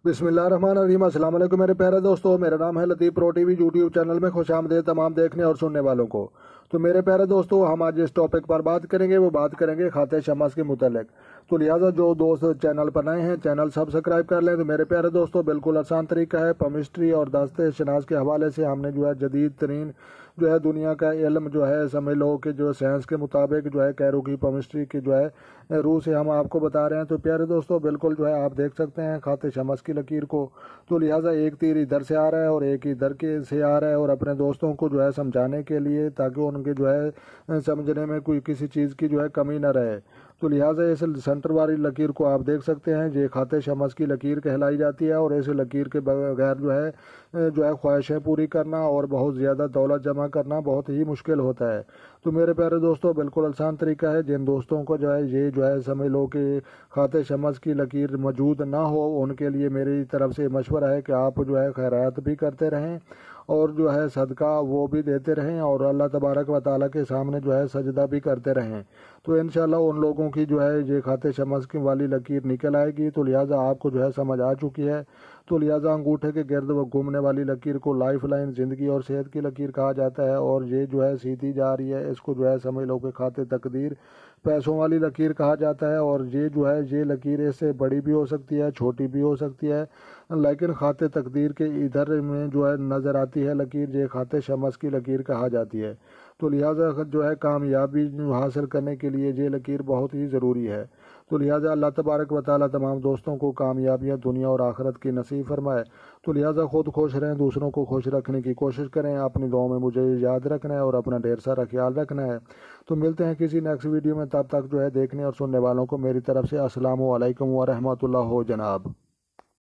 बिस्मिल्लाहिर्रहमानिर्रहीम। अस्सलाम वालेकुम मेरे प्यारे दोस्तों, मेरा नाम है लतीफ़ प्रो टीवी यूट्यूब चैनल में खुश आमदीद तमाम देखने और सुनने वालों को। तो मेरे प्यारे दोस्तों, हम आज जिस टॉपिक पर बात करेंगे वो बात करेंगे खाते शमस के मुतल्लिक। तो लिहाजा जो दोस्त चैनल पर नए हैं चैनल सब्सक्राइब कर लें। तो मेरे प्यारे दोस्तों, बिल्कुल आसान तरीका है। पमिस्ट्री और दस्ते शनास के हवाले से हमने जो है जदीद तरीन जो है दुनिया का इल्म जो है समझ लो कि जो साइंस के मुताबिक जो है कैरो की पमिस्ट्री की जो है रूह से हम आपको बता रहे हैं। तो प्यारे दोस्तों, बिल्कुल जो है आप देख सकते हैं खाते शमस की लकीर को। तो लिहाजा एक तीर इधर से आ रहा है और एक इधर के से आ रहा है, और अपने दोस्तों को जो है समझाने के लिए ताकि उनके जो है समझने में कोई किसी चीज़ की जो है कमी न रहे। तो लिहाजा इस सेंटर वाली लकीर को आप देख सकते हैं, ये खाते शमस की लकीर कहलाई जाती है। और इस लकीर के बगैर जो है ख्वाहिशें पूरी करना और बहुत ज़्यादा दौलत जमा करना बहुत ही मुश्किल होता है। तो मेरे प्यारे दोस्तों, बिल्कुल आसान तरीका है। जिन दोस्तों को जो है ये जो है समझ लो कि खाते शमस की लकीर मौजूद ना हो, उनके लिए मेरी तरफ से मशवरा है कि आप जो है खैरात भी करते रहें और जो है सदका वो भी देते रहें और अल्लाह तबारक व तआला के सामने जो है सजदा भी करते रहें। तो इंशाल्लाह उन लोगों की जो है ये खाते शमस की वाली लकीर निकल आएगी। तो लिहाजा आपको जो है समझ आ चुकी है। तो लिहाजा अंगूठे के गिर्द वो घूमने वाली लकीर को लाइफ लाइन ज़िंदगी और सेहत की लकीर कहा जाता है। और ये जो है सीधी जा रही है, इसको जो है समझ लो कि खाते तकदीर पैसों वाली लकीर कहा जाता है। और ये जो है ये लकीर इससे बड़ी भी हो सकती है, छोटी भी हो सकती है, लेकिन खाते तकदीर के इधर में जो है नज़र आती है लकीर, ये खाते शमस की लकीर कहा जाती है। तो लिहाजा जो है कामयाबी हासिल करने के लिए ये लकीर बहुत ही ज़रूरी है। तो लिहाजा अल्लाह तबारक व तआला तमाम दोस्तों को कामयाबियाँ दुनिया और आखिरत की नसीब फरमाए। तो लिहाजा खुद खुश रहें, दूसरों को खुश रखने की कोशिश करें। अपनी दुआओं में मुझे याद रखना है और अपना ढेर सारा ख्याल रखना है। तो मिलते हैं किसी नेक्स्ट वीडियो में, तब तक जो है देखने और सुनने वालों को मेरी तरफ से अस्सलामु अलैकुम व रहमतुल्लाह हो जनाब।